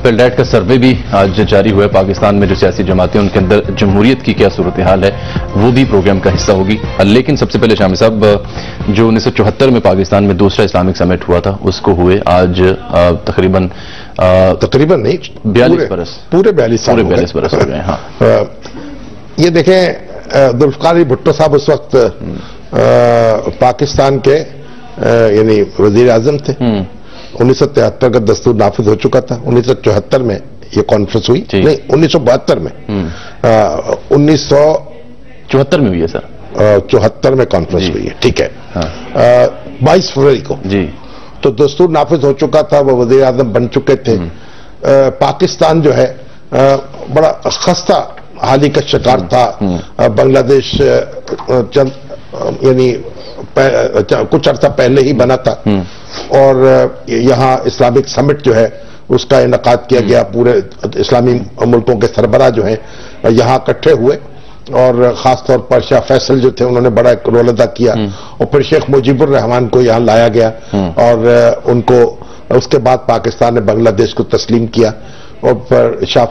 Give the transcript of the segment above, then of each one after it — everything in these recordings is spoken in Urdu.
پیلڈیٹ کا سروے بھی آج جاری ہوا ہے پاکستان میں جو سیاسی جماعتیں ان کے اندر جمہوریت کی کیا صورتحال ہے وہ بھی پروگرام کا حصہ ہوگی. لیکن سب سے پہلے شامی صاحب جو 1974 میں پاکستان میں دوسرا اسلامک سمٹ ہوا تھا اس کو ہوئے آج تقریباً نہیں 42 برس پورے 42 برس ہو گئے. ہاں یہ دیکھیں ذوالفقار بھٹو صاحب اس وقت پاکستان کے یعنی وزیر اعظم تھے. 1973 کا دستور نافذ ہو چکا تھا. 1974 میں یہ کانفرنس ہوئی نہیں 1972 میں 1974 میں ہوئی ہے سر 74 میں کانفرنس ہوئی ہے. ٹھیک ہے 22 فروری کو جی تو دستور نافذ ہو چکا تھا. وہ وزیر اعظم بن چکے تھے. پاکستان جو ہے بڑا خستہ حالی کا شکار تھا. بنگلہ دیش یعنی کچھ عرصہ پہلے ہی بنا تھا اور یہاں اسلامک سمٹ جو ہے اس کا انعقاد کیا گیا. پورے اسلامی ملکوں کے سربراہ جو ہیں یہاں اکٹھے ہوئے اور خاص طور پر شاہ فیصل جو تھے انہوں نے بڑا ایک رول ادا کیا. اور پھر شیخ مجیب الرحمان کو یہاں لایا گیا اور ان کو اس کے بعد پاکستان نے بنگلہ دیش کو تسلیم کیا. اور پھر شاہ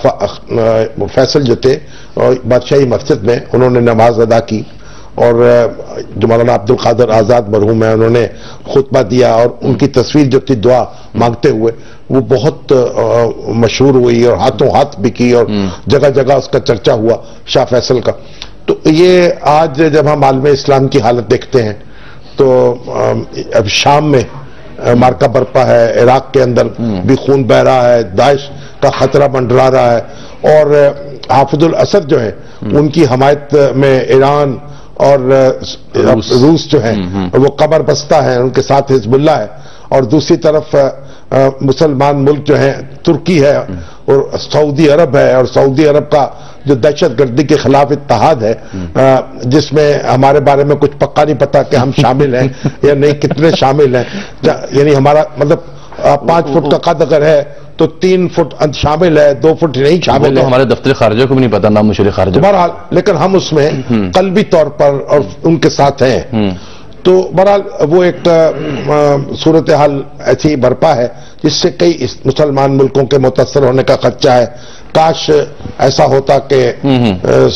فیصل جو تھے بادشاہی مسجد میں انہوں نے نماز ادا کی اور جو مولانا عبد القادر آزاد مرحوم ہے انہوں نے خطبہ دیا اور ان کی تصویر جو تھی دعا مانگتے ہوئے وہ بہت مشہور ہوئی اور ہاتھوں ہاتھ بھی کی اور جگہ جگہ اس کا چرچا ہوا شاہ فیصل کا. تو یہ آج جب ہم عالم اسلام کی حالت دیکھتے ہیں تو اب شام میں مارکا برپا ہے, عراق کے اندر بھی خون بہ رہا ہے, داعش کا خطرہ منڈرا رہا ہے اور حافظ الاسد جو ہیں ان کی حمایت میں ایران اور روس جو ہیں وہ قمر بستہ ہیں, ان کے ساتھ حزب اللہ ہے. اور دوسری طرف مسلمان ملک جو ہیں ترکی ہے اور سعودی عرب ہے. اور سعودی عرب کا جو دہشت گردی کے خلاف اتحاد ہے جس میں ہمارے بارے میں کچھ پکا نہیں پتا کہ ہم شامل ہیں یا نہیں, کتنے شامل ہیں. یعنی ہمارا مطلب 5 فٹ کا قد اگر ہے تو 3 فٹ شامل ہے, 2 فٹ نہیں شامل ہے. ہمارے دفتر خارجہ کو بھی نہیں پتا, نام مشیر خارجہ. بہرحال لیکن ہم اس میں قلبی طور پر اور ان کے ساتھ ہیں. تو بہرحال وہ ایک صورتحال ایسی برپا ہے جس سے کئی مسلمان ملکوں کے متاثر ہونے کا خدشہ ہے. کاش ایسا ہوتا کہ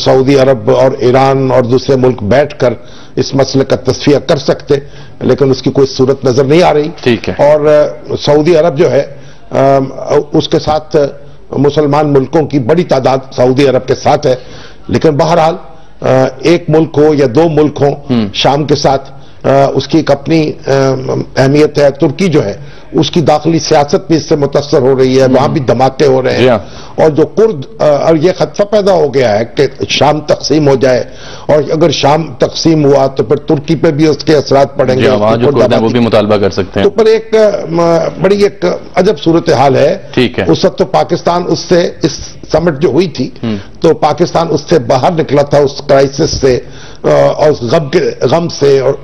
سعودی عرب اور ایران اور دوسرے ملک بیٹھ کر اس مسئلے کا تصفیہ کر سکتے, لیکن اس کی کوئی صورت نظر نہیں آ رہی. ٹھیک ہے. اور سعودی عرب جو ہے اس کے ساتھ مسلمان ملکوں کی بڑی تعداد سعودی عرب کے ساتھ ہے. لیکن بہرحال ایک ملک ہو یا 2 ملک ہوں شام کے ساتھ اس کی ایک اپنی اہمیت ہے. ترکی جو ہے اس کی داخلی سیاست بھی اس سے متاثر ہو رہی ہے, وہاں بھی دھماکے ہو رہے ہیں. اور جو کرد اور یہ خدشہ پیدا ہو گیا ہے کہ شام تقسیم ہو جائے اور اگر شام تقسیم ہوا تو پھر ترکی پہ بھی اس کے اثرات پڑیں گے, وہاں جو کرد ہیں وہ بھی مطالبہ کر سکتے ہیں. تو پر ایک بڑی ایک عجب صورتحال ہے. ٹھیک ہے. اس وقت تو پاکستان اس سے اس سمٹ جو ہوئی تھی تو پاکستان اس سے باہر نکلا تھا, اس کرائسس سے اور اس غم سے اور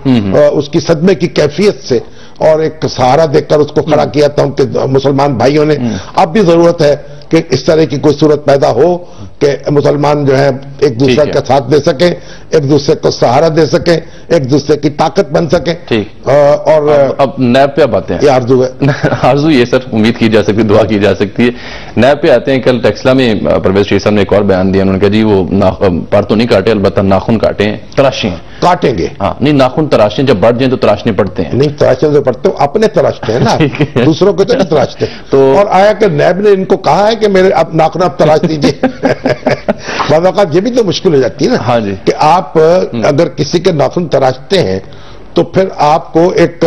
اس کی صدمے کی کیفیت سے, اور ایک سہارا دے کر اس کو کھڑا کیا تھا ان کے مسلمان بھائیوں نے. اب بھی ضرورت ہے کہ اس طرح کی کوئی صورت پیدا ہو کہ مسلمان جو ہیں ایک دوسرے کا ساتھ دے سکیں, ایک دوسرے کو سہارا دے سکیں, ایک دوسرے کی طاقت بن سکیں. اور اب نیب پہ اب آتے ہیں. یہ آرزو ہے. آرزو یہ سر امید کی جا سکتی, دعا کی جا سکتی ہے. نیب پہ آتے ہیں. کل ٹیکسلا میں پرویز شریف صاحب نے ایک اور بیان دیا, انہوں نے کہا جی وہ پر تو نہیں کاٹے, البتہ ناخن کاٹے ہیں, تراشے ہیں. کاٹیں گے ہاں, نہیں ناخن تراشیں, جب بڑھ جائیں تو تراشنے پڑتے ہیں. نہیں تراشنے تو پڑتے ہیں, اپنے تراشتے ہیں نا, دوسروں کو تو نہیں تراشتے. اور آیا کہ نیب نے ان کو کہا ہے کہ میرے اب ناخن اب تراش دیجیے. بعض اوقات یہ بھی تو مشکل ہو جاتی ہے نا. ہاں جی. کہ آپ اگر کسی کے ناخن تراشتے ہیں تو پھر آپ کو ایک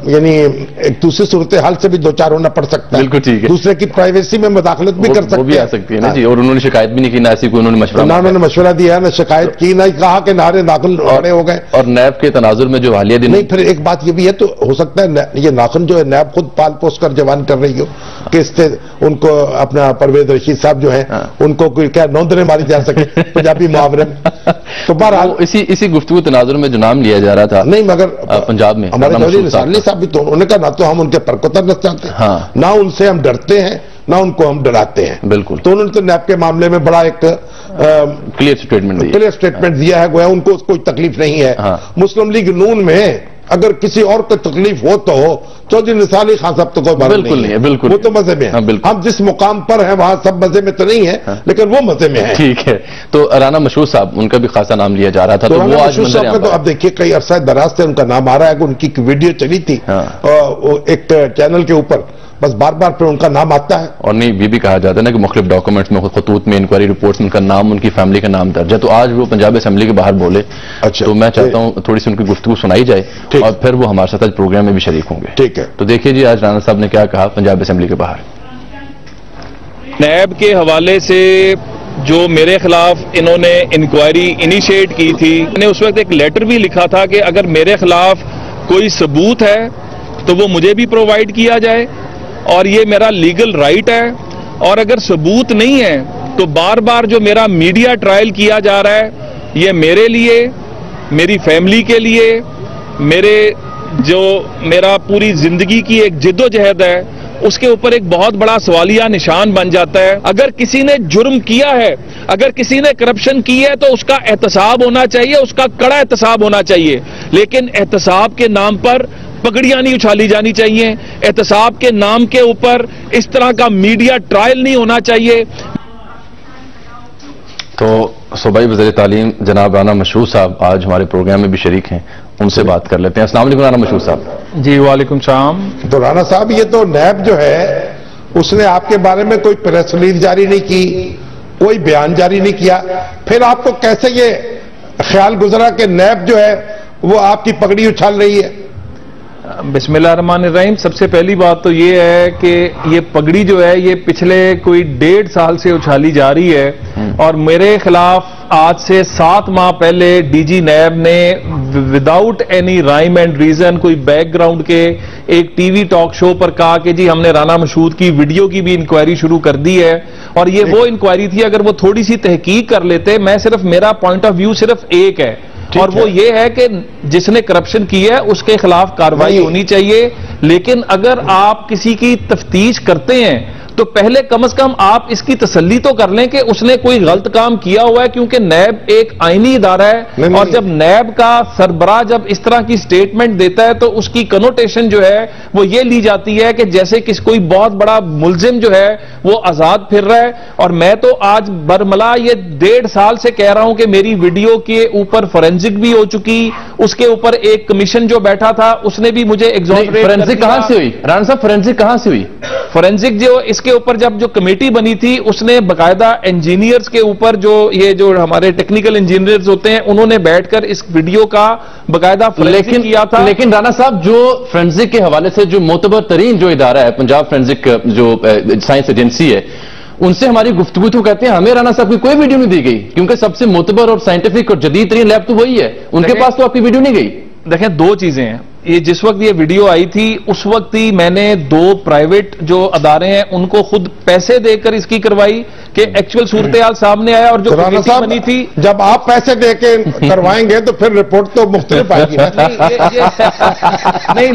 یعنی ایک دوسری صورتحال سے بھی دوچار ہونا پڑ سکتا ہے. بالکل ٹھیک ہے. دوسرے کی پرائیویسی میں مداخلت بھی کر سکتے ہیں. وہ بھی آ سکتی ہے نا جی. اور انہوں نے شکایت بھی نہیں کی, نہ ایسی کوئی انہوں نے مشورہ, نہ انہوں نے مشورہ دیا, نہ شکایت کی, نہ کہا کہ نارے ناخن کھڑے ہو گئے. اور نیب کے تناظر میں جو حالیہ دن, نہیں پھر ایک بات یہ بھی ہے, تو ہو سکتا ہے یہ ناخن جو ہے نیب خود پال پوس کر جوان کر رہی ہو کہ اس سے ان کو اپنا پرویز رشید صاحب جو ہیں ان کو کوئی کیا نوندنے ماری جا سکے پنجابی محاورے میں. تو بہرحال اسی گفتگو تناظر میں جو نام لیا جا رہا تھا نہیں, مگر پنجاب میں ہمارے چودھری نثار علی صاحب بھی تو انہوں نے کہا نہ تو ہم ان کے پر کو ترنا چاہتے ہیں, نہ ان سے ہم ڈرتے ہیں, نہ ان کو ہم ڈراتے ہیں. بالکل. تو انہوں نے تو نیب کے معاملے میں بڑا ایک کلیئر اسٹیٹمنٹ دیا ہے, گویا ان کو کوئی تکلیف نہیں ہے. مسلم لیگ نون میں اگر کسی اور کو تکلیف ہو تو ہو, چودھری نثار علی خان صاحب تو کوئی بات نہیں ہے, بالکل وہ تو مزے میں ہے. ہم جس مقام پر ہیں وہاں سب مزے میں تو نہیں ہے, لیکن وہ مزے میں ہے. ٹھیک ہے. تو رانا مشہور صاحب, ان کا بھی خاصا نام لیا جا رہا تھا, تو وہ آج مشہور صاحب کا تو اب دیکھیے کئی عرصہ دراز سے ان کا نام آ رہا ہے کہ ان کی ویڈیو چلی تھی ایک چینل کے اوپر, بس بار بار پہ ان کا نام آتا ہے. اور نہیں یہ بھی کہا جاتا ہے نا کہ مختلف ڈاکومنٹس میں, خطوط میں, انکوائری رپورٹس میں ان کا نام, ان کی فیملی کا نام درج ہے. تو آج وہ پنجاب اسمبلی کے باہر بولے, تو میں چاہتا ہوں تھوڑی سی ان کی گفتگو سنائی جائے, اور پھر وہ ہمارے ساتھ آج پروگرام میں بھی شریک ہوں گے. ٹھیک ہے, تو دیکھیے جی آج رانا صاحب نے کیا کہا پنجاب اسمبلی کے باہر. نیب کے حوالے سے جو میرے خلاف انہوں نے انکوائری انیشیٹ کی تھی, میں نے اس وقت ایک لیٹر بھی لکھا تھا کہ اگر میرے خلاف کوئی ثبوت ہے تو وہ مجھے بھی پرووائڈ کیا جائے, اور یہ میرا لیگل رائٹ ہے. اور اگر ثبوت نہیں ہے تو بار بار جو میرا میڈیا ٹرائل کیا جا رہا ہے, یہ میرے لیے, میری فیملی کے لیے, میرا پوری زندگی کی ایک جد و جہد ہے, اس کے اوپر ایک بہت بڑا سوالیہ نشان بن جاتا ہے. اگر کسی نے جرم کیا ہے, اگر کسی نے کرپشن کی ہے, تو اس کا احتساب ہونا چاہیے, اس کا کڑا احتساب ہونا چاہیے. لیکن احتساب کے نام پر پگڑیاں نہیں اچھالی جانی چاہیے, احتساب کے نام کے اوپر اس طرح کا میڈیا ٹرائل نہیں ہونا چاہیے. تو صوبائی وزیر تعلیم جناب رانا مشہور صاحب آج ہمارے پروگرام میں بھی شریک ہیں, ان سے بات کر لیتے ہیں. السلام علیکم رانا مشہور صاحب. جی وعلیکم السلام. تو رانا صاحب یہ تو نیب جو ہے اس نے آپ کے بارے میں کوئی پریس ریلیز جاری نہیں کی, کوئی بیان جاری نہیں کیا, پھر آپ کو کیسے یہ خیال گزرا کہ نیب جو ہے وہ آپ کی پگڑی اچھال رہی ہے؟ بسم اللہ الرحمن الرحیم. سب سے پہلی بات تو یہ ہے کہ یہ پگڑی جو ہے یہ پچھلے کوئی 1.5 سال سے اچھالی جا رہی ہے, اور میرے خلاف آج سے 7 ماہ پہلے ڈی جی نیب نے without any rhyme and reason کوئی بیک گراؤنڈ کے ایک ٹی وی ٹاک شو پر کہا کہ جی ہم نے رانا مشہور کی ویڈیو کی بھی انکوائری شروع کر دی ہے. اور یہ وہ انکوائری تھی, اگر وہ تھوڑی سی تحقیق کر لیتے, میں صرف میرا پوائنٹ آف ویو صرف ایک ہے, اور وہ یہ ہے کہ جس نے کرپشن کی ہے اس کے خلاف کارروائی ہونی چاہیے. لیکن اگر آپ کسی کی تفتیش کرتے ہیں تو پہلے کم از کم آپ اس کی تسلی تو کر لیں کہ اس نے کوئی غلط کام کیا ہوا ہے, کیونکہ نیب ایک آئینی ادارہ ہے, اور جب نیب کا سربراہ جب اس طرح کی سٹیٹمنٹ دیتا ہے تو اس کی کنوٹیشن جو ہے وہ یہ لی جاتی ہے کہ جیسے کوئی بہت بڑا ملزم جو ہے وہ آزاد پھر رہا ہے. اور میں تو آج برملا یہ 1.5 سال سے کہہ رہا ہوں کہ میری ویڈیو کے اوپر فورینزک بھی ہو چکی, اس کے اوپر ایک کمیشن جو بیٹھا تھا اس نے بھی مجھے ایگزونریٹ. فورینزک کہاں سے ہوئی رانا صاحب, فورینزک کہاں سے ہوئی؟ فورینزک جو اس کے اوپر جب جو کمیٹی بنی تھی اس نے باقاعدہ انجینئرز کے اوپر جو ہمارے ٹیکنیکل انجینئرز ہوتے ہیں انہوں نے بیٹھ کر اس ویڈیو کا باقاعدہ فورینزک کیا تھا. لیکن رانا صاحب جو فورینزک کے حوالے سے جو معتبر ترین جو ادارہ ہے پنجاب فورینزک جو سائنس ایجنسی ہے, ان سے ہماری گفتگو تو کہتے ہیں ہمیں رانا صاحب کی کوئی ویڈیو نہیں دی گئی, کیونکہ سب سے معتبر اور سائنٹیفک اور جدید ترین لیب تو وہی ہے, ان کے پاس تو آپ کی ویڈیو نہیں گئی. دیکھیں 2 چیزیں ہیں, یہ جس وقت یہ ویڈیو آئی تھی اس وقت ہی میں نے 2 پرائیویٹ جو ادارے ہیں ان کو خود پیسے دے کر اس کی کروائی کہ ایکچوئل صورتحال سامنے آیا. اور جو کمیٹی بنی تھی, جب آپ پیسے دے کے کروائیں گے تو پھر رپورٹ تو مختلف آئے گی. نہیں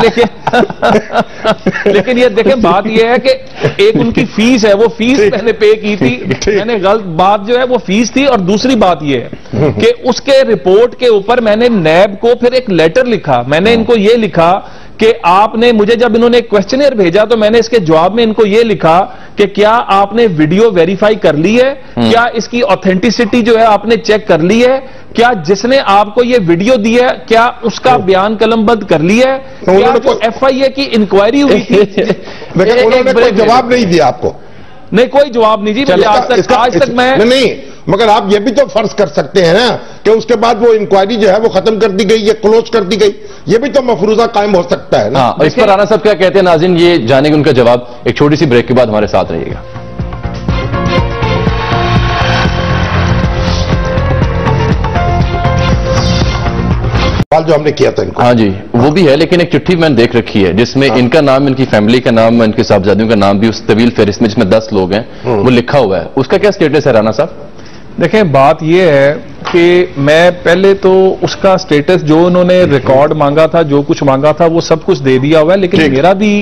لیکن یہ دیکھیں بات یہ ہے کہ ایک ان کی فیس ہے, وہ فیس میں نے پے کی تھی, میں نے غلط بات جو ہے وہ فیس تھی. اور دوسری بات یہ ہے کہ اس کے رپورٹ کے اوپر میں نے نیب کو پھر ایک لیٹر لکھا, میں نے ان کو یہ لکھا کہ آپ نے مجھے جب انہوں نے کویسچنئر بھیجا تو میں نے اس کے جواب میں ان کو یہ لکھا کہ کیا آپ نے ویڈیو ویریفائی کر لی ہے, کیا اس کی آتھینٹسٹی جو ہے آپ نے چیک کر لی ہے, کیا جس نے آپ کو یہ ویڈیو دی ہے کیا اس کا بیان قلم بند کر لی ہے, کیا جو ایف آئی اے کی انکوائری ہوئی تھی انہوں نے کوئی جواب نہیں دیا آپ کو؟ نہیں کوئی جواب نہیں جی, آج تک میں نہیں, مگر آپ یہ بھی تو فرض کر سکتے ہیں نا کہ اس کے بعد وہ انکوائری جو ہے وہ ختم کر دی گئی یا کلوز کر دی گئی, یہ بھی تو مفروضہ قائم ہو سکتا ہے نا. اس پر رانا صاحب کیا کہتے ہیں ناظرین, یہ جانے گے ان کا جواب. ایک چھوٹی سی بریک کے بعد ہمارے ساتھ رہیے گا. جو ہم نے کیا تھا ان کو, ہاں جی وہ بھی ہے, لیکن ایک چٹھی میں نے دیکھ رکھی ہے جس میں ان کا نام, ان کی فیملی کا نام, ان کے صاحبزادیوں کا نام بھی اس طویل فہرست میں جس میں 10 لوگ ہیں وہ لکھا ہوا ہے. اس کا کیا سٹیٹس ہے رانا صاحب؟ دیکھیں بات یہ ہے کہ میں پہلے تو اس کا سٹیٹس جو انہوں نے ریکارڈ مانگا تھا, جو کچھ مانگا تھا وہ سب کچھ دے دیا ہوا ہے. لیکن میرا بھی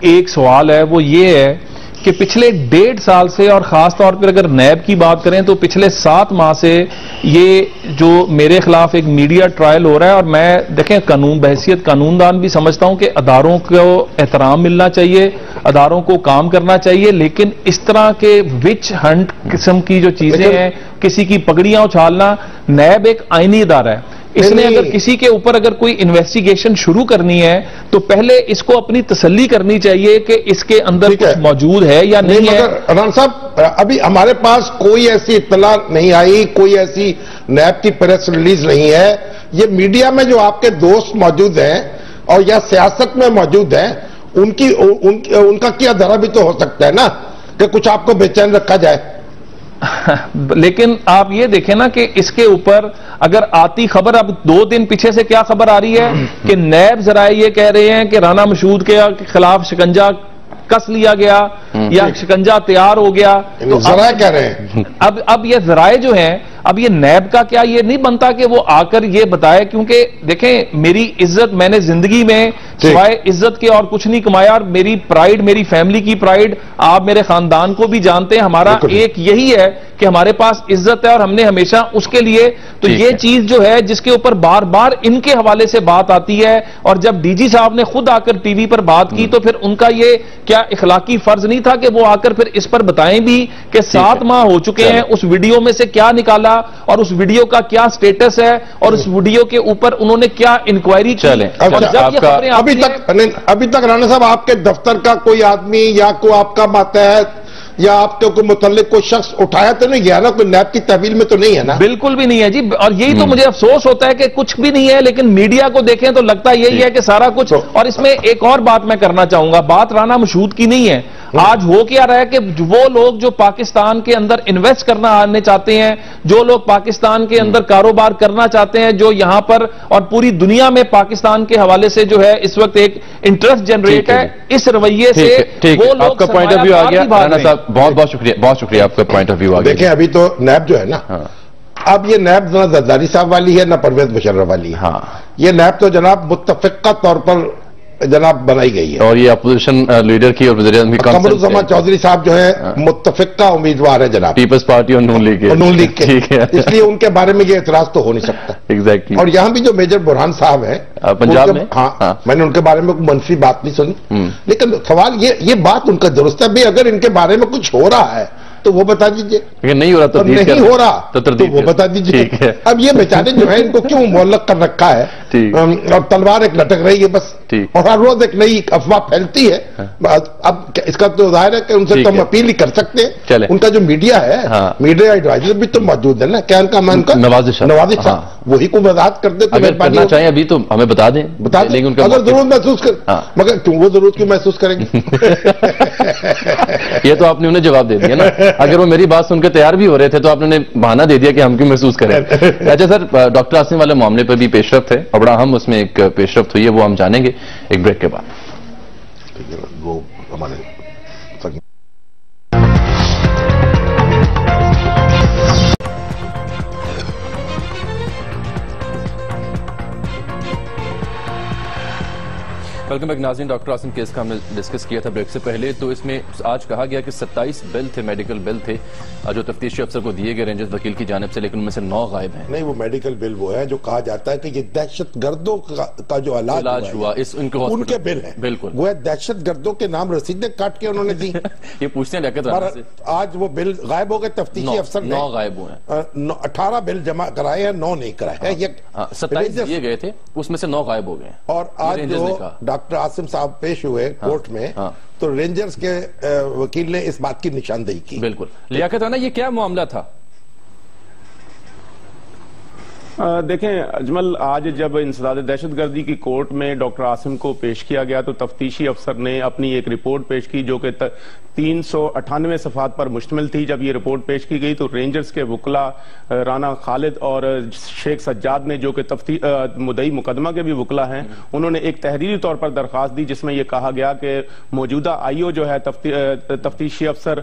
ایک سوال ہے, وہ یہ ہے کہ پچھلے 1.5 سال سے, اور خاص طور پر اگر نیب کی بات کریں تو پچھلے 7 ماہ سے یہ جو میرے خلاف ایک میڈیا ٹرائل ہو رہا ہے، اور میں دیکھیں قانون بحیثیت قانون دان بھی سمجھتا ہوں کہ اداروں کو احترام ملنا چاہیے، اداروں کو کام کرنا چاہیے، لیکن اس طرح کے وچ ہنٹ قسم کی جو چیزیں ہیں، کسی کی پگڑیاں اچھالنا، نیب ایک آئینی ادارہ ہے، اس نے اگر کسی کے اوپر اگر کوئی انویسٹیگیشن شروع کرنی ہے تو پہلے اس کو اپنی تسلی کرنی چاہیے کہ اس کے اندر کچھ موجود ہے یا نہیں ہے۔ رانا صاحب ابھی ہمارے پاس کوئی ایسی اطلاع نہیں آئی، کوئی ایسی نیب کی پریس ریلیز نہیں ہے۔ یہ میڈیا میں جو آپ کے دوست موجود ہیں اور یا سیاست میں موجود ہیں، ان کا کیا ذرا بھی تو ہو سکتا ہے نا کہ کچھ آپ کو بے چین رکھا جائے۔ لیکن آپ یہ دیکھیں نا کہ اس کے اوپر اگر آتی خبر، اب 2 دن پیچھے سے کیا خبر آ رہی ہے کہ نیب ذرائع یہ کہہ رہے ہیں کہ رانا مشہود کے خلاف شکنجہ کس لیا گیا یا شکنجہ تیار ہو گیا، تو ذرائع کہہ رہے ہیں۔ اب یہ ذرائع جو ہیں، اب یہ نیب کا کیا یہ نہیں بنتا کہ وہ آ کر یہ بتائے، کیونکہ دیکھیں میری عزت، میں نے زندگی میں سوائے عزت کے اور کچھ نہیں کمایا، اور میری پرائیڈ، میری فیملی کی پرائیڈ، آپ میرے خاندان کو بھی جانتے ہیں، ہمارا ایک یہی ہے کہ ہمارے پاس عزت ہے اور ہم نے ہمیشہ اس کے لیے، تو یہ چیز جو ہے جس کے اوپر بار بار ان کے حوالے سے بات آتی ہے، اور جب ڈی جی صاحب نے خود آ کر ٹی وی پر بات کی تو پھر ان کا یہ کیا اخلاقی فرض نہیں تھا کہ وہ آ کر پھر اس پر بتائیں بھی کہ 7 ماہ ہو چکے ہیں، اس ویڈیو میں سے کیا نکالا اور اس ویڈیو کا کیا سٹیٹس ہے اور اس ویڈیو کے اوپر انہوں نے کیا انکوائری کی۔ ابھی تک رانا صاحب آپ کے دفتر کا کوئی آدمی یا کوئی آپ کا ماتحت یا آپ کے کوئی متعلق کوئی شخص اٹھایا تو نہیں گیا نا؟ کوئی نیب کی تحویل میں تو نہیں ہے نا؟ بالکل بھی نہیں ہے جی، اور یہی تو مجھے افسوس ہوتا ہے کہ کچھ بھی نہیں ہے، لیکن میڈیا کو دیکھیں تو لگتا یہی ہے کہ سارا کچھ۔ اور اس میں ایک اور بات میں کرنا چاہوں گا، بات رانا مشہود کی نہیں ہے، آج ہو کیا رہا ہے کہ وہ لوگ جو پاکستان کے اندر انویسٹ کرنا آنے چاہتے ہیں، جو لوگ پاکستان کے اندر کاروبار کرنا چاہتے ہیں، جو یہاں پر اور پوری دنیا میں پاکستان کے حوالے سے جو ہے اس وقت ایک انٹرسٹ جنریٹ ہے، اس رویے سے وہ لوگ آپ کا پوائنٹ آف ویو آ گیا رانا صاحب، بہت شکریہ آپ کا پوائنٹ آف ویو آ گیا۔ دیکھیں ابھی تو نیب جو ہے نا، اب یہ نیب نہ زرداری صاحب والی ہے نہ پرویز مشرف والی ہے، یہ نیب تو جناب متفقہ طور پر جناب بنائی گئی ہے، اور یہ اپوزیشن لیڈر کی اور وزیر اعظم کی قمر الزمان چودھری صاحب جو ہے متفقہ امیدوار ہے جناب، پیپلز پارٹی اور نون لیگ کے، اس لیے ان کے بارے میں یہ اعتراض تو ہو نہیں سکتا۔ ایگزیکٹلی۔ اور یہاں بھی جو میجر برہان صاحب ہیں پنجاب میں، ہاں میں نے ان کے بارے میں کوئی منفی بات نہیں سنی، لیکن سوال یہ بات ان کا درست ہے بھی، اگر ان کے بارے میں کچھ ہو رہا ہے تو وہ بتا دیجئے، لیکن نہیں ہو رہا تو نہیں ہو رہا تو وہ بتا دیجئے۔ اب یہ بیچارے جو ہیں ان کو کیوں معلق کر رکھا ہے، اور تلوار ایک لٹک رہی ہے بس، اور ہر روز ایک نئی افواہ پھیلتی ہے۔ اب اس کا تو ظاہر ہے کہ ان سے تو ہم اپیل ہی کر سکتے ہیں، ان کا جو میڈیا ہے، میڈیا ایڈوائزر بھی تو موجود ہے نا، کیا ان کا نام کا نواز شاہ، وہی کو وضاحت کر دے، اگر کرنا چاہیں ابھی تو ہمیں بتا دیں، اگر ضرورت محسوس کر، مگر کیوں وہ ضرورت کیوں محسوس کریں گے؟ یہ تو آپ نے انہیں جواب دے دیا نا، اگر وہ میری بات سن کے تیار بھی ہو رہے تھے تو آپ نے بہانہ دے دیا کہ ہم کیوں محسوس کریں۔ اچھا سر، ڈاکٹر عاصم والے معاملے پر بھی پیش رفت ہے اور بڑا اہم اس میں ایک پیش رفت ہوئی ہے، وہ ہم جانیں گے ایک بریک کے بعد۔ وہ ہمارے ویلکم بیک ناظرین، ڈاکٹر عاصم کیس کا ہم نے ڈسکس کیا تھا بریک سے پہلے، تو اس میں آج کہا گیا کہ 27 بل تھے، میڈیکل بل تھے جو تفتیشی افسر کو دیے گئے رینجرز وکیل کی جانب سے، لیکن ان میں سے 9 غائب ہیں۔ نہیں، وہ میڈیکل بل وہ ہے جو کہا جاتا ہے کہ یہ دہشت گردوں کا جو علاج ہوا ان کے بل ہیں، بالکل وہ ہے دہشت گردوں کے نام رسیدیں کاٹ کے انہوں نے دی۔ یہ پوچھتے ہیں لیاقت رانا سے، آج وہ بل غائب ہو گئے، تفتیشی افسر نے 9 غائب ہوئے ہیں، 18 بل جمع کرائے ہیں، 9 نہیں کرائے ہیں، 27 دیے گئے تھے اس میں سے 9 غائب ہو گئے ہیں۔ اور آج جو ڈاکٹر عاصم صاحب پیش ہوئے کورٹ میں تو رینجرز کے وکیل نے اس بات کی نشاندہی کی۔ بالکل لیاقت رانا، یہ کیا معاملہ تھا؟ دیکھیں اجمل، آج جب انسداد دہشت گردی کی کورٹ میں ڈاکٹر عاصم کو پیش کیا گیا تو تفتیشی افسر نے اپنی ایک رپورٹ پیش کی جو کہ 398 صفحات پر مشتمل تھی۔ جب یہ رپورٹ پیش کی گئی تو رینجرز کے وکلا رانا خالد اور شیخ سجاد نے، جو کہ مدعی مقدمہ کے بھی وکلا ہیں، انہوں نے ایک تحریری طور پر درخواست دی جس میں یہ کہا گیا کہ موجودہ آئی او جو ہے تفتیشی افسر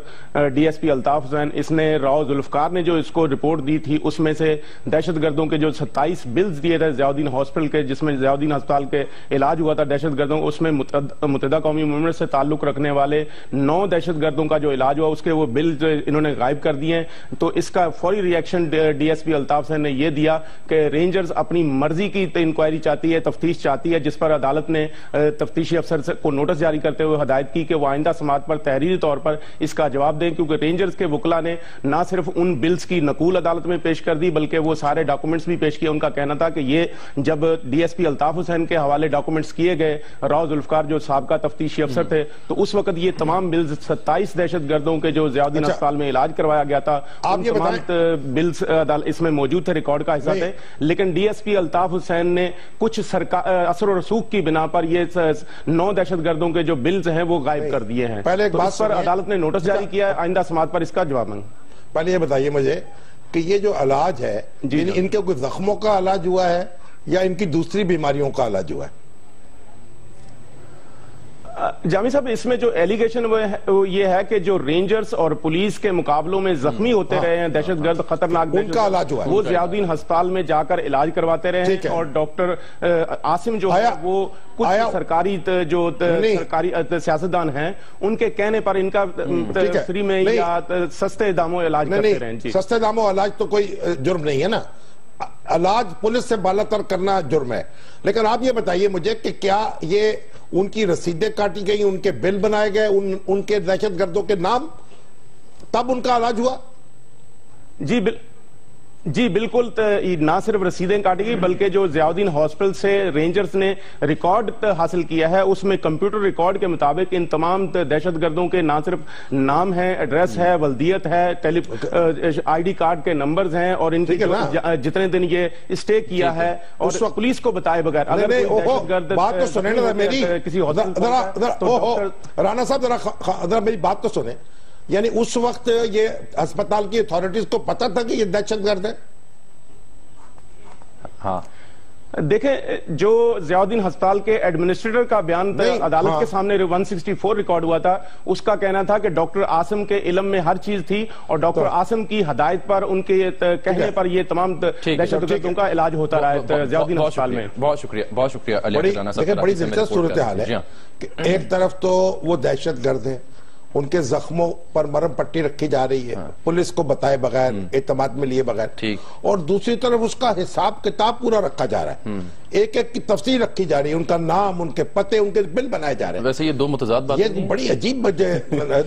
ڈی ایس پی الطاف حسین، اس نے راؤ ذوالفقار نے جو اس کو رپورٹ دی تھی اس میں سے دہشت گردوں کے جو 27 بلز دیے تھے ضیاء الدین ہاسپٹل کے، جس میں ضیاء الدین ہسپتال کے علاج ہوا تھا دہشت گردوں، اس میں متحدہ قومی موومنٹ سے تعلق رکھنے والے 9 دہشت گردوں کا جو علاج ہوا اس کے وہ بل انہوں نے غائب کر دیے ہیں. تو اس کا فوری reaction D S P Altaf Hussain نے یہ دیا کہ رینجرز اپنی مرضی کی انکوائری چاہتی ہے، تفتیش چاہتی ہے، جس پر عدالت نے تفتیشی افسر کو نوٹس جاری کرتے ہوئے ہدایت کی کہ وہ آئندہ سماعت پر تحریری طور پر اس کا جواب دیں، کیونکہ رینجرز کے وکلا نے نہ صرف ان بلز کی نقول عدالت میں پیش کر دی بلکہ وہ سارے ڈاکومنٹس بھی پیش کیے. ان کا کہنا تھا کہ یہ جب ڈی ایس پی الطاف حسین کے حوالے ڈاکومنٹس کیے گئے، راؤ ذوالفقار جو سابقہ تفتیشی افسر تھے، تو اس وقت یہ تمام بلز 27 دہشت گردوں کے جو ضیاء الدین ہسپتال میں علاج کروایا گیا تھا، ان تمام بلز اس میں موجود تھے، ریکارڈ کا حصہ تھے. لیکن D S P Altaf Hussain نے کچھ اثر و رسوخ کی بنا پر یہ 9 دہشت گردوں کے جو بلز ہیں وہ غائب کر دیے ہیں. تو اس پر عدالت نے نوٹس جاری کیا، آئندہ سماعت پر اس کا جواب مانگا. پہلے یہ بتائیے مجھے کہ یہ جو علاج ہے ان کے کوئی زخموں کا علاج ہوا ہے یا ان کی دوسری بیماریوں کا علاج ہوا ہے؟ جامی صاحب اس میں جو ایلیگیشن وہ یہ ہے کہ جو رینجرز اور پولیس کے مقابلوں میں زخمی ہوتے رہے ہیں دہشت گرد، خطرناک ان کا علاج ہوا ہے، وہ ضیاء الدین ہسپتال میں جا کر علاج کرواتے رہے ہیں. اور ڈاکٹر عاصم جو ہے وہ کچھ سرکاری سیاستدان ہیں ان کے کہنے پر ان کا فری میں یا سستے داموں علاج کرتے رہے ہیں. سستے داموں علاج تو کوئی جرم نہیں ہے نا، علاج پولیس سے بالا تر کرنا جرم ہے. لیکن آپ یہ بتائیے مجھے کہ کیا یہ ان کی رسیدیں کاٹی گئی، ان کے بل بنائے گئے ان کے دہشت گردوں کے نام، تب ان کا علاج ہوا؟ جی بالکل. نہ صرف رسیدیں کاٹی گئی بلکہ جو ضیاء الدین ہاسپٹل سے رینجرز نے ریکارڈ حاصل کیا ہے اس میں کمپیوٹر ریکارڈ کے مطابق ان تمام دہشت گردوں کے نہ صرف نام ہے، ایڈریس ہے، ولدیت ہے، آئی ڈی کارڈ کے نمبرز ہیں، اور ان کی جتنے دن یہ اسٹے کیا ہے، اور پولیس کو بتائے بغیر اگر دہشت گرد بات تو سنیں نا میری، رانا صاحب ذرا میری بات تو سنیں. یعنی اس وقت یہ ہسپتال کی اتھارٹیز کو پتا تھا کہ یہ دہشت گرد ہے؟ ہاں دیکھیں، جو ضیاء الدین ہسپتال کے ایڈمنسٹریٹر کا بیان عدالت کے سامنے 164 ریکارڈ ہوا تھا، اس کا کہنا تھا کہ ڈاکٹر عاصم کے علم میں ہر چیز تھی اور ڈاکٹر عاصم کی ہدایت پر، ان کے کہنے پر یہ تمام دہشت گردوں کا علاج ہوتا رہا ہے ضیاء الدین ہسپتال میں. بہت شکریہ دیکھیں بڑی دلچسپ صورتحال ہے کہ ایک طرف تو وہ دہشت گرد ہیں، ان کے زخموں پر مرہم پٹی رکھی جا رہی ہے پولیس کو بتائے بغیر، اعتماد میں لیے بغیر، اور دوسری طرف اس کا حساب کتاب پورا رکھا جا رہا ہے، ایک ایک کی تفصیل رکھی جا رہی ہے، ان کا نام، ان کے پتے، ان کے بل بنائے جا رہے ہیں. ویسے یہ دو متضاد باتیں یہ بڑی عجیب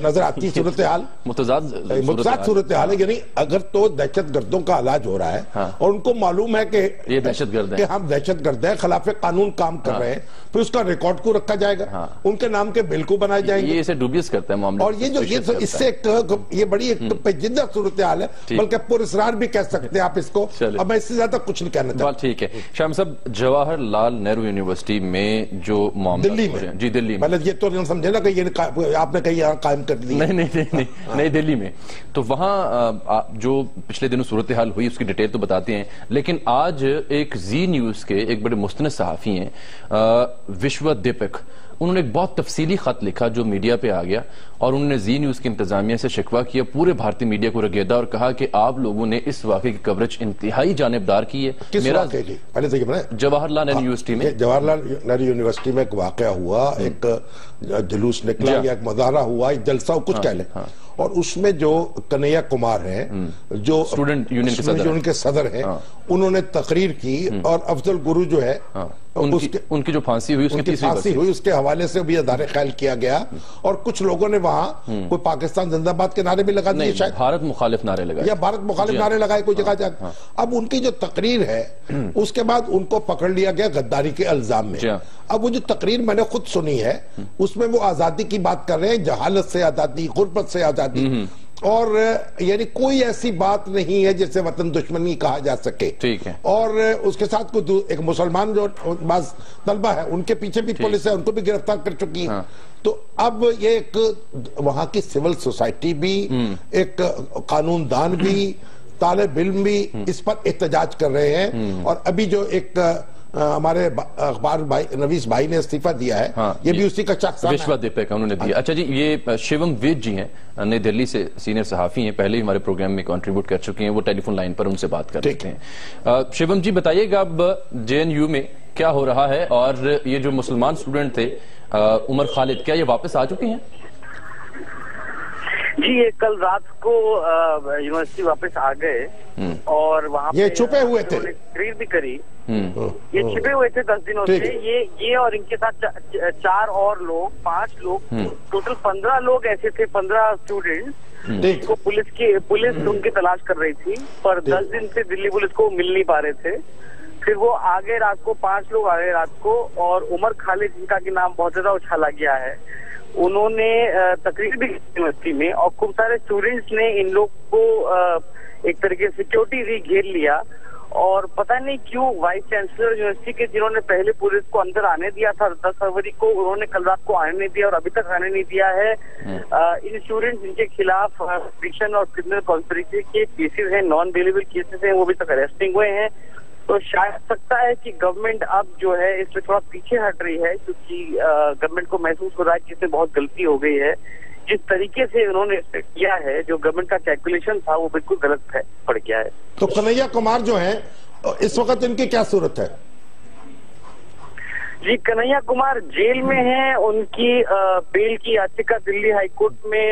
نظر آتی صورتحال، متضاد صورتحال ہے. یعنی اگر تو دہشت گردوں کا علاج ہو رہا ہے اور ان کو معلوم ہے کہ یہ دہشت گرد ہیں، ہم دہشت گرد ہیں، خلاف قانون کام کر رہے ہیں، پھر اس کا ریکارڈ کو رکھا جائے گا، ان کے نام کے بل کو بنائے جائیں گے. یہ اسے ڈوبیس کرتا ہے معاملہ. اور یہ جو اس سے یہ بڑی ایک پیچیدہ صورتحال ہے، بلکہ پراسرار بھی کہہ سکتے ہیں آپ اس کو. اب میں اس سے زیادہ کچھ نہیں کہنا چاہتا. ٹھیک ہے شامی صاحب، جواہر لال نہرو یونیورسٹی میں جو معاملہ دلی میں پہلے یہ تو نہیں سمجھے نا کہ یہ آپ نے کہیں یہاں قائم کر دی. نہیں دلی میں تو وہاں جو پچھلے دنوں صورتحال ہوئی اس کی ڈیٹیل تو بتاتے ہیں، لیکن آج ایک زی نیوز کے ایک بڑے مستند صحافی ہیں وشوا دیپک، انہوں نے ایک بہت تفصیلی خط لکھا جو میڈیا پہ آ گیا، اور انہوں نے زی نیوز کی انتظامیہ سے شکوہ کیا، پورے بھارتی میڈیا کو رگیدا، اور کہا کہ آپ لوگوں نے اس واقعے کی کوریج انتہائی جانبدار کی ہے. کس واقعے کی؟ پہلے سے یہ بتائیں. جواہر لال نہرو یونیورسٹی میں، جواہر لال نہرو یونیورسسٹی میں ایک واقعہ ہوا، ایک جلوس نکلا یا ایک مظاہرہ ہوا، ایک جلسہ کچھ کہہ لیں، اور اس میں جو کنیا کمار ہیں جو اسٹوڈنٹ یونین کے صدر ہیں، انہوں نے تقریر کی، اور افضل گرو جو ہے ان کی جو پھانسی ہوئی اس کے حوالے سے بھی ادارے خیال کیا گیا، اور کچھ لوگوں نے وہاں کوئی پاکستان زندہ باد کے نعرے بھی لگا دیے، شاید بھارت مخالف نعرے لگائے، یا بھارت مخالف نعرے لگائے کوئی جگہ جا. اب ان کی جو تقریر ہے اس کے بعد ان کو پکڑ لیا گیا غداری کے الزام میں. اب وہ جو تقریر میں نے خود سنی ہے اس میں وہ آزادی کی بات کر رہے ہیں، جہالت سے آزادی، غربت سے آزادی، اور یعنی کوئی ایسی بات نہیں ہے جسے وطن دشمنی کہا جا سکے. اور اس کے ساتھ ایک مسلمان جو بعض طلبہ ہے ان کے پیچھے بھی پولیس ہے، ان کو بھی گرفتار کر چکی ہے. تو اب یہ ایک وہاں کی سول سوسائٹی بھی، ایک قانون دان بھی، طالب علم بھی اس پر احتجاج کر رہے ہیں. اور ابھی جو ایک ہمارے اخبار نویس بھائی نے استعفیٰ دیا ہے، یہ بھی اسی کا شخص ہے، وشوا دیپک انہوں نے دیا۔ اچھا جی، یہ شیوم وید جی ہیں، نئی دہلی سے سینئر صحافی ہیں، پہلے ہی ہمارے پروگرام میں کنٹریبیوٹ کر چکے ہیں، وہ ٹیلی فون لائن پر ان سے بات کر رہے ہیں۔ شیوم جی بتائیے گا اب جے این یو میں کیا ہو رہا ہے، اور یہ جو مسلمان اسٹوڈنٹ تھے عمر خالد، کیا یہ واپس آ چکے ہیں؟ جی یہ کل رات کو یونیورسٹی واپس آ گئے اور وہاں یہ چھپے ہوئے تھے، تقریر بھی کری، یہ چھپے ہوئے تھے 10 دنوں سے، یہ اور ان کے ساتھ 4 اور لوگ، 5 لوگ، ٹوٹل 15 لوگ ایسے تھے، 15 اسٹوڈنٹ کو پولیس ان کی تلاش کر رہی تھی، پر 10 دن سے دلی پولیس کو مل نہیں پا رہے تھے۔ پھر وہ آگے رات کو 5 لوگ آگے رات کو، اور عمر خالد جن کا کہ نام بہت زیادہ اچھالا گیا ہے، انہوں نے تقریر بھی کی یونیورسٹی میں، اور خوب سارے اسٹوڈینٹس نے ان لوگ کو ایک طریقے سے سیکورٹی بھی گھیر لیا، اور پتہ نہیں کیوں وائس چانسلر یونیورسٹی کے جنہوں نے پہلے پولیس کو اندر آنے دیا تھا 10 فروری کو، انہوں نے کل رات کو آنے نہیں دیا اور ابھی تک آنے نہیں دیا ہے۔ ان اسٹوڈینٹس جن کے خلاف فکشن اور کرمنل کانسپریسی کے کیسز ہیں، نان بیلیبل کیسز ہیں، وہ ابھی تک اریسٹنگ ہوئے ہیں۔ تو شاید سکتا ہے کہ گورنمنٹ اب جو ہے اس میں تھوڑا پیچھے ہٹ رہی ہے، کیونکہ گورنمنٹ کو محسوس ہو رہا ہے کہ اس میں بہت غلطی ہو گئی ہے۔ جس طریقے سے انہوں نے کیا ہے، جو گورنمنٹ کا کیلکولیشن تھا، وہ بالکل غلط پڑ گیا ہے۔ تو کنہیا کمار جو ہیں اس وقت ان کی کیا صورت ہے؟ جی کنہیا کمار جیل میں ہیں، ان کی بیل کی یاچکا دلی ہائی کورٹ میں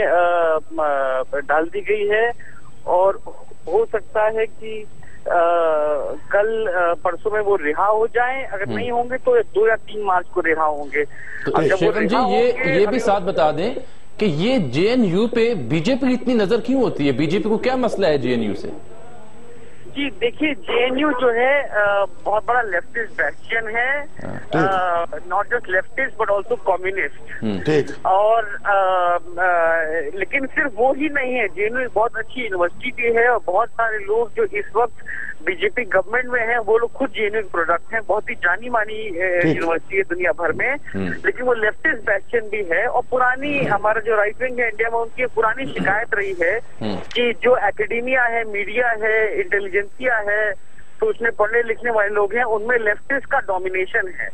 ڈال دی گئی ہے، اور ہو سکتا ہے کہ کل پرسوں میں وہ رہا ہو جائیں، اگر نہیں ہوں گے تو 2 یا 3 مارچ کو رہا ہوں گے۔ شیوم جی یہ بھی ساتھ بتا دیں کہ یہ جے این یو پہ بی جے پی کی اتنی نظر کیوں ہوتی ہے؟ بی جے پی کو کیا مسئلہ ہے جے این یو سے؟ جی دیکھیے جے این یو جو ہے بہت بڑا لیفٹسٹ بیسٹین ہے، not just leftist but also communist, اور لیکن صرف وہ ہی نہیں ہے، جے این یو بہت اچھی یونیورسٹی بھی ہے، اور بہت سارے لوگ جو اس وقت بی جے پی گورنمنٹ میں ہیں وہ لوگ خود جے این یو پروڈکٹ ہیں، بہت ہی جانی مانی یونیورسٹی ہے دنیا بھر میں، لیکن وہ لیفٹسٹ بیسٹین بھی ہے، اور پرانی ہمارا جو رائٹ ونگ ہے انڈیا میں، ان کی پرانی شکایت رہی ہے کہ جو اکیڈیمیا ہے، میڈیا ہے، انٹیلیجنسیا ہے، تو اس میں پڑھنے لکھنے والے لوگ ہیں، ان میں لیفٹسٹ کا ڈومینیشن ہے،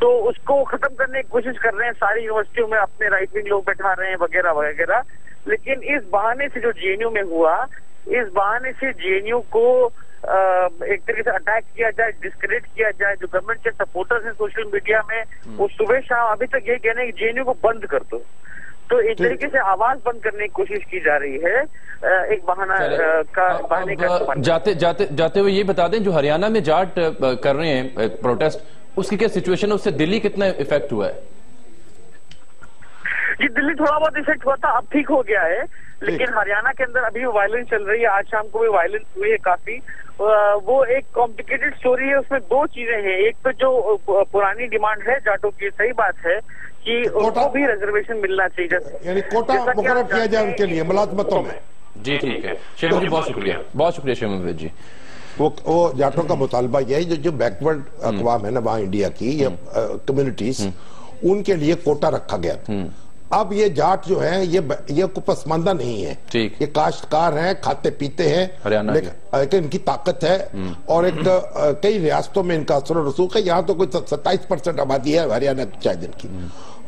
تو اس کو ختم کرنے کی کوشش کر رہے ہیں، ساری یونیورسٹیوں میں اپنے رائٹ ونگ لوگ بیٹھا رہے ہیں وغیرہ وغیرہ، لیکن اس بہانے سے جو جے این یو میں ہوا، اس بہانے سے جے این یو کو ایک طریقے سے اٹیک کیا جائے، ڈسکریڈٹ کیا جائے، جو گورنمنٹ کے سپورٹرز ہیں سوشل میڈیا میں، وہ صبح شام ابھی تک یہ کہنے ہیں کہ جے این یو کو بند کر دو، تو ایک طریقے سے آواز بند کرنے کی کوشش کی جا رہی ہے، ایک بہانے کا جاتے ہوئے یہ بتا دیں جو ہریانہ میں جاٹ کر رہے ہیں پروٹیسٹ، اس کی کیا سچویشن ہے، اس سے دلی کتنا افیکٹ ہوا ہے؟ جی دلی تھوڑا بہت افیکٹ ہوا تھا، اب ٹھیک ہو گیا ہے، لیکن ہریانہ کے اندر ابھی وائلنس چل رہی ہے، آج شام کو بھی وائلنس ہوئی ہے کافی، وہ ایک کمپلیکیٹڈ سٹوری ہے، اس میں 2 چیزیں ہیں، ایک تو جو پرانی ڈیمانڈ ہے جاٹوں کی، صحیح بات ہے کہ ان کو بھی ریزرویشن ملنا چاہیے، یعنی کوٹا مقرر کیا جائے ان کے لیے ملازمتوں میں۔ جی ٹھیک ہے شیوم جی، بہت شکریہ شیوم وید جی۔ وہ جاٹوں کا مطالبہ یہ ہے جو بیکورڈ اقوام ہے نا وہاں انڈیا کی، یا کمیونٹیز، ان کے لیے کوٹا رکھا گیا تھا۔ اب یہ جاٹ جو ہیں یہ پسماندہ نہیں ہے، یہ کاشتکار ہیں، کھاتے پیتے ہیں، لیکن ان کی طاقت ہے، اور کئی ریاستوں میں ان کا اثر و رسوخ ہے، یہاں تو کوئی 27% آبادی ہے ہریانہ شاید ان کی،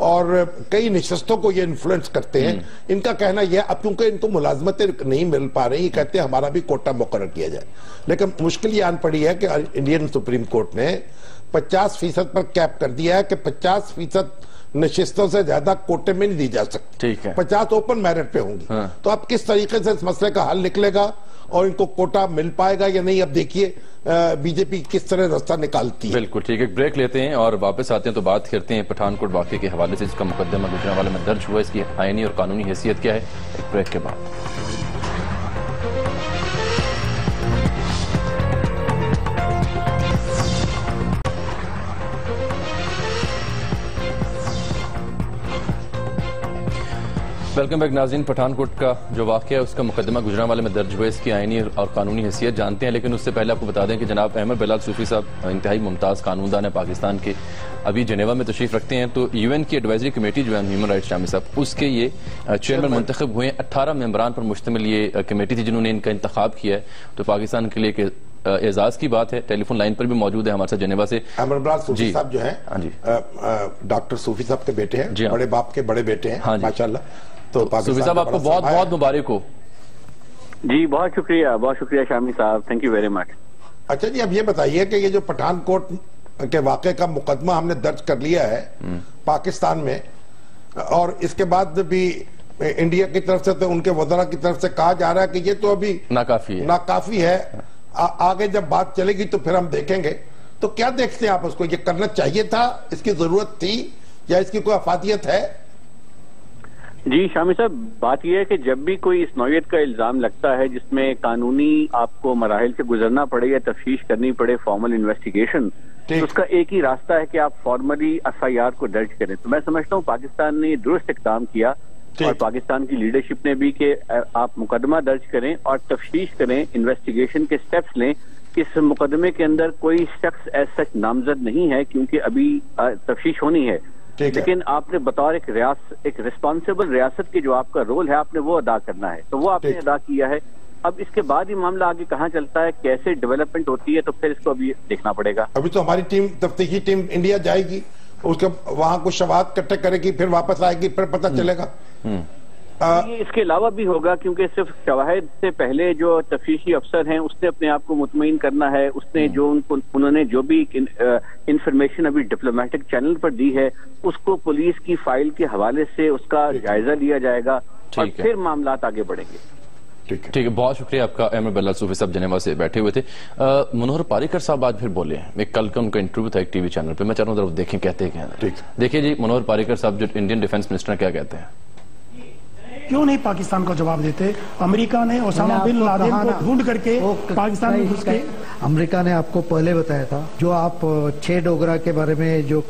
اور کئی نشستوں کو یہ انفلوئنس کرتے ہیں۔ ان کا کہنا یہ اب کیونکہ ان کو ملازمتیں نہیں مل پا رہی، یہ کہتے ہیں ہمارا بھی کوٹا مقرر کیا جائے، لیکن مشکل یہ آن پڑی ہے کہ انڈین سپریم کورٹ نے 50% پر کیپ کر دیا ہے کہ 50% نشستوں سے زیادہ کوٹے میں نہیں دی جا سکتی، 50 اوپن میرٹ پہ ہوں گی، تو اب کس طریقے سے اس مسئلے کا حل نکلے گا اور ان کو کوٹا مل پائے گا یا نہیں، اب دیکھیے بی جے پی کس طرح راستہ نکالتی ہے۔ بالکل ٹھیک ہے، ایک بریک لیتے ہیں اور واپس آتے ہیں تو بات کرتے ہیں پٹھان کوٹ واقعے کے حوالے سے، اس کا مقدمہ گوجرانوالہ میں درج ہوا، اس کی آئینی اور قانونی حیثیت کیا ہے، ایک بریک کے بعد۔ ویلکم بیک ناظرین، پٹھان کوٹ کا جو واقعہ ہے اس کا مقدمہ گوجرانوالہ میں درج ہوا، اس کی آئینی اور قانونی حیثیت جانتے ہیں، لیکن اس سے پہلے آپ کو بتا دیں کہ جناب احمد بلال صوفی صاحب انتہائی ممتاز قانون دان ہے پاکستان کے، ابھی جنیوا میں تشریف رکھتے ہیں، تو یو این کی ایڈوائزری کمیٹی جو ہے ہیومن رائٹس شامی صاحب، اس کے یہ چیئرمین منتخب ہوئے ہیں، 18 ممبران پر مشتمل یہ کمیٹی تھی جنہوں نے ان کا انتخاب کیا ہے، تو پاکستان کے لیے کہ اعزاز کی بات ہے. ٹیلی فون لائن پر بھی موجود ہے ہمارے ساتھ جنیوا سے امر بلال صوفی صاحب جو ہیں ڈاکٹر صوفی صاحب کے بیٹے ہیں, بڑے باپ کے بڑے بیٹے ہیں ماشاءاللہ. تو صوفی صاحب آپ کو بہت بہت مبارک ہو. جی بہت شکریہ شامی صاحب, تھینک یو ویری مچ. اچھا جی, اب یہ بتائیے کہ یہ جو پٹھان کوٹ کے واقعے کا مقدمہ ہم نے درج کر لیا ہے پاکستان میں, اور اس کے بعد بھی انڈیا کی طرف سے تو ان کے وزراء کی طرف سے کہا جا رہا ہے کہ یہ تو ابھی ناکافی ہے, آگے جب بات چلے گی تو پھر ہم دیکھیں گے. تو کیا دیکھتے ہیں آپ اس کو, یہ کرنا چاہیے تھا, اس کی ضرورت تھی, یا اس کی کوئی افادیت ہے؟ جی شامی صاحب, بات یہ ہے کہ جب بھی کوئی اس نوعیت کا الزام لگتا ہے جس میں قانونی آپ کو مراحل سے گزرنا پڑے یا تفتیش کرنی پڑے, فارمل انویسٹیگیشن, تو اس کا ایک ہی راستہ ہے کہ آپ فارملی ایف آئی آر کو درج کریں. تو میں سمجھتا ہوں پاکستان نے درست اقدام کیا, اور پاکستان کی لیڈرشپ نے بھی کہ آپ مقدمہ درج کریں اور تفتیش کریں, انویسٹیگیشن کے سٹیپس لیں. اس مقدمے کے اندر کوئی شخص ایز سچ نامزد نہیں ہے کیونکہ ابھی تفتیش ہونی ہے, لیکن آپ نے بطور ایک ریسپانسبل ریاست کے جو آپ کا رول ہے آپ نے وہ ادا کرنا ہے, تو وہ آپ نے ادا کیا ہے. اب اس کے بعد ہی معاملہ آگے کہاں چلتا ہے, کیسے ڈیولپمنٹ ہوتی ہے, تو پھر اس کو ابھی دیکھنا پڑے گا. ابھی تو ہماری ٹیم, تفتیشی ٹیم انڈیا جائے گی, اس کے وہاں کچھ شواہد اکٹھے کرے گی, پھر واپس آئے گی, پھر پتہ چلے گا. اس کے علاوہ بھی ہوگا, کیونکہ صرف شواہد سے پہلے جو تفتیشی افسر ہیں اس نے اپنے آپ کو مطمئن کرنا ہے. اس نے جو انہوں نے جو بھی انفارمیشن ابھی ڈپلومیٹک چینل پر دی ہے اس کو پولیس کی فائل کے حوالے سے اس کا جائزہ لیا جائے گا, اور پھر معاملات آگے بڑھیں گے. ٹھیک ہے, بہت شکریہ آپ کا. احمد بلال صوفی صاحب جنیوا سے بیٹھے ہوئے تھے. منوہر پاریکر صاحب آج پھر بولے ہیں, کل کا ان کا انٹرویو تھا ایک ٹی وی چینل پہ, میں چاہ رہا ہوں دیکھیں کہتے ہیں کیا. دیکھیں جی منوہر پاریکر صاحب جو انڈین ڈیفنس منسٹر کیا کہتے ہیں. کیوں نہیں پاکستان کو جواب دیتے؟ امریکہ نے اسامہ بن لادن کو ڈھونڈ کر کے پاکستان میں گھس کے, امریکہ نے آپ کو پہلے بتایا تھا, جو آپ 6 ڈوگرا کے بارے میں جو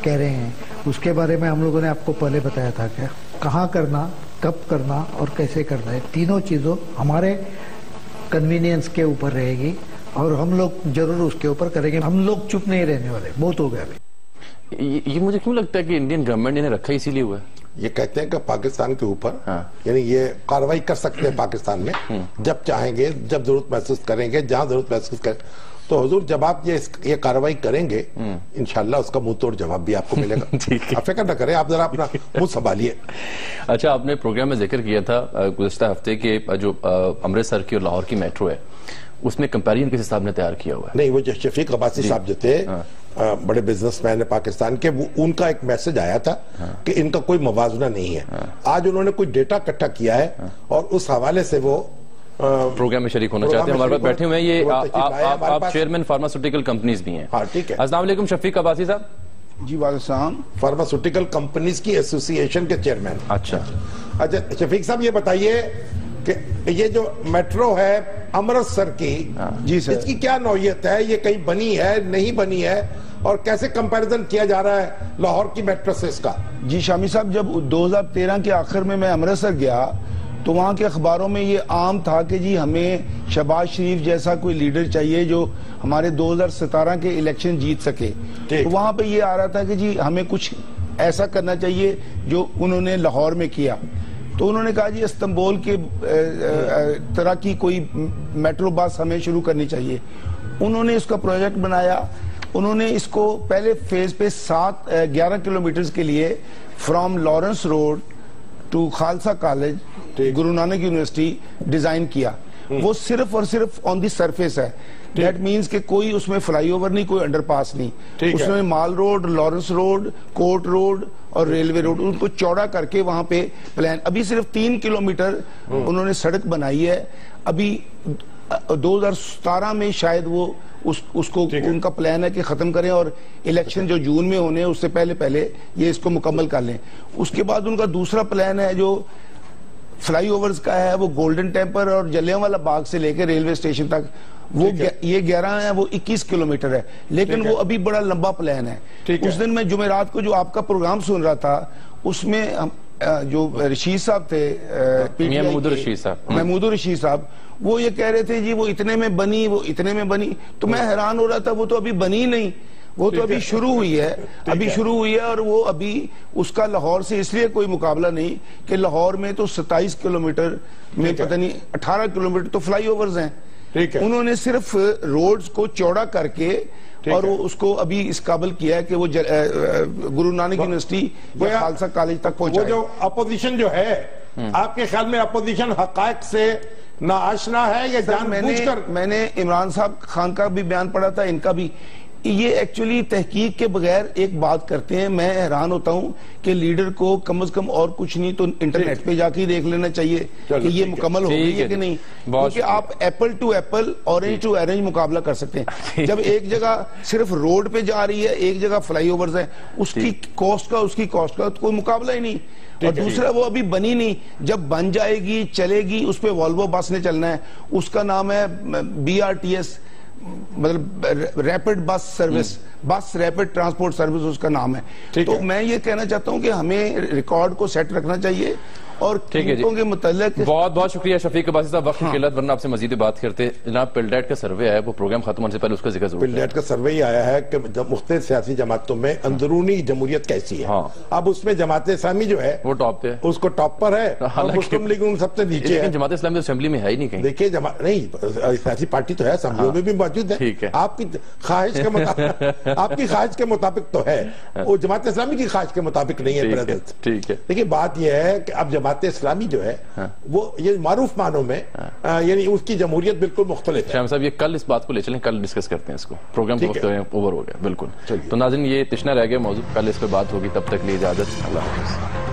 کہہ رہے ہیں اس کے بارے میں ہم لوگوں نے آپ کو پہلے بتایا تھا کہ کہاں کرنا, کب کرنا اور کیسے کرنا ہے. تینوں چیزوں ہمارے کنوینئنس کے اوپر رہے گی, اور ہم لوگ ضرور اس کے اوپر کریں گے. ہم لوگ چپ نہیں رہنے والے, بہت ہو گیا ابھی. یہ مجھے کیوں لگتا ہے کہ انڈین گورنمنٹ نے رکھا اسی لیے ہوا ہے. یہ کہتے ہیں کہ پاکستان کے اوپر یعنی یہ کاروائی کر سکتے ہیں پاکستان میں جب چاہیں گے, جب ضرورت محسوس کریں گے, جہاں ضرورت محسوس کریں. تو حضور جب آپ یہ کاروائی کریں گے انشاءاللہ اس کا منہ توڑ جواب بھی آپ کو ملے گا. آپ فکر نہ کریں, آپ ذرا اپنا منہ سنبھالیے. اچھا, آپ نے پروگرام میں ذکر کیا تھا گزشتہ ہفتے کہ جو امرتسر کی اور لاہور کی میٹرو ہے اس میں کمپیرین کسی صاحب نے تیار کیا ہوا ہے. نہیں, وہ جو شفیق عباسی صاحب جو تھے, بڑے بزنس مین ہیں پاکستان کے, ان کا ایک میسج آیا تھا کہ ان کا کوئی موازنہ نہیں ہے. آج انہوں نے کوئی ڈیٹا اکٹھا کیا ہے اور اس حوالے سے وہ پروگرام میں شریک ہونا چاہتے ہیں. ہمارے پاس بیٹھے ہوئے ہیں, یہ آپ چیئرمین فارماسیوٹیکل کمپنیز بھی ہیں. ہاں ٹھیک ہے. السلام علیکم شفیق عباسی صاحب. جی وعلیکم السلام. فارماسیوٹیکل کمپنیز کی ایسوسی ایشن کے چیئرمین. اچھا شفیق صاحب یہ بتائیے کہ یہ جو میٹرو ہے امرتسر کی, جی سر, اس کی کیا نوعیت ہے, یہ کہیں بنی ہے نہیں بنی ہے, اور کیسے کمپیریزن کیا جا رہا ہے لاہور کی میٹرو سے اس کا؟ جی شامی صاحب, جب 2013 کے آخر میں امرتسر گیا تو وہاں کے اخباروں میں یہ عام تھا کہ جی ہمیں شہباز شریف جیسا کوئی لیڈر چاہیے جو ہمارے 2017 کے الیکشن جیت سکے. تو وہاں پہ یہ آ رہا تھا کہ جی ہمیں کچھ ایسا کرنا چاہیے جو انہوں نے لاہور میں کیا. تو انہوں نے کہا جی استنبول کے طرح کی کوئی میٹرو بس ہمیں شروع کرنی چاہیے. انہوں نے اس کا پروجیکٹ بنایا. انہوں نے اس کو پہلے فیز پہ 11 کلومیٹرز کے لیے from Lawrence Road to Khalsa college Guru Nanak university design کیا. وہ صرف اور صرف آن دی سرفیس ہے. دیٹ مینز کہ کوئی اس میں فلائی اوور نہیں, کوئی انڈر پاس نہیں. اس میں مال روڈ, لارنس روڈ, کوٹ روڈ اور ریلوے روڈ, ان کو چوڑا کر کے وہاں پہ پلان. ابھی صرف 3 کلومیٹر انہوں نے سڑک بنائی ہے. ابھی 2017 میں شاید وہ اس کو ان کا پلان ہے کہ ختم کریں, اور الیکشن جو جون میں ہونے اس سے پہلے یہ اس کو مکمل کر لیں. اس کے بعد ان کا دوسرا پلان ہے جو فلائی اوورز کا ہے, وہ گولڈن ٹیمپل اور جلیانوالا باغ سے لے کے ریلوے اسٹیشن تک, وہ یہ 11 ہے, وہ 21 کلومیٹر ہے. لیکن وہ ابھی بڑا لمبا پلان ہے. اس دن میں جمعرات کو جو آپ کا پروگرام سن رہا تھا اس میں جو رشید صاحب تھے, محمود رشید صاحب, وہ یہ کہہ رہے تھے جی وہ اتنے میں بنی, وہ اتنے میں بنی. تو میں حیران ہو رہا تھا, وہ تو ابھی بنی نہیں, وہ تو ابھی شروع ہوئی ہے. اور وہ ابھی اس کا لاہور سے اس لیے کوئی مقابلہ نہیں کہ لاہور میں تو 27 کلومیٹر میں پتہ نہیں 18 کلومیٹر تو فلائی اوورز ہیں. ٹھیک ہے. انہوں نے صرف روڈز کو چوڑا کر کے اور وہ اس کو ابھی اس قابل کیا ہے کہ وہ گرو نانک یونیورسٹی یا خالصہ کالج تک پہنچا. وہ جو اپوزیشن جو ہے آپ کے خیال میں اپوزیشن حقائق سے نا آشنا ہے یا جان بوجھ کر؟ میں نے عمران صاحب خان کا بھی بیان پڑھا تھا, ان کا بھی. یہ ایکچولی تحقیق کے بغیر ایک بات کرتے ہیں. میں حیران ہوتا ہوں کہ لیڈر کو کم از کم اور کچھ نہیں تو انٹرنیٹ پہ جا کے دیکھ لینا چاہیے کہ یہ مکمل ہو گئی ہے کہ نہیں, کیونکہ آپ apple to apple orange to orange مقابلہ کر سکتے ہیں. جب ایک جگہ صرف روڈ پہ جا رہی ہے, ایک جگہ فلائی اوورز ہیں, اس کی کاسٹ کا اس کی کاسٹ کا کوئی مقابلہ ہی نہیں. اور دوسرا وہ ابھی بنی نہیں, جب بن جائے گی چلے گی, اس پہ والوو بس نے چلنا ہے, اس کا نام ہے BRTS, مطلب ریپڈ بس سروس, بس ریپڈ ٹرانسپورٹ سروس اس کا نام ہے. تو میں یہ کہنا چاہتا ہوں کہ ہمیں ریکارڈ کو سیٹ رکھنا چاہیے اور قیمتوں کے متعلق. بہت بہت شکریہ شفیق عباسی صاحب, وقت کی قلت ورنہ آپ سے مزید بات کرتے. جناب پلڈیٹ کا سروے ہے, وہ پروگرام ختم ہونے سے پہلے اس کا ذکر ضرور. پلڈیٹ کا سروے ہی آیا ہے کہ مختلف سیاسی جماعتوں میں اندرونی جمہوریت کیسی ہے. اب اس میں جماعت اسلامی جو ہے وہ ٹاپ پہ, اس کو ٹاپ پر ہے, مسلم لیگ ان سب سے نیچے ہے. جماعت اسلامی اسمبلی میں ہے ہی نہیں کہیں. دیکھیے نہیں, سیاسی پارٹی تو ہے, اسمبلیوں میں بھی موجود ہے. آپ کی خواہش کے مطابق, آپ کی خواہش کے مطابق تو ہے, وہ جماعت اسلامی کی خواہش کے مطابق نہیں ہے. ٹھیک ہے. دیکھیے بات یہ ہے کہ اب جماعت اسلامی جو ہے وہ یہ معروف معنوں میں یعنی اس کی جمہوریت بالکل مختلف ہے. شاہم صاحب یہ کل اس بات کو لے چلیں, کل ڈسکس کرتے ہیں اس کو, پروگرام کا وقت اوور ہو گیا بالکل. تو ناظرین یہ تشنہ رہ گیا موضوع, کل اس پہ بات ہوگی, تب تک لیے اجازت, اللہ حافظ.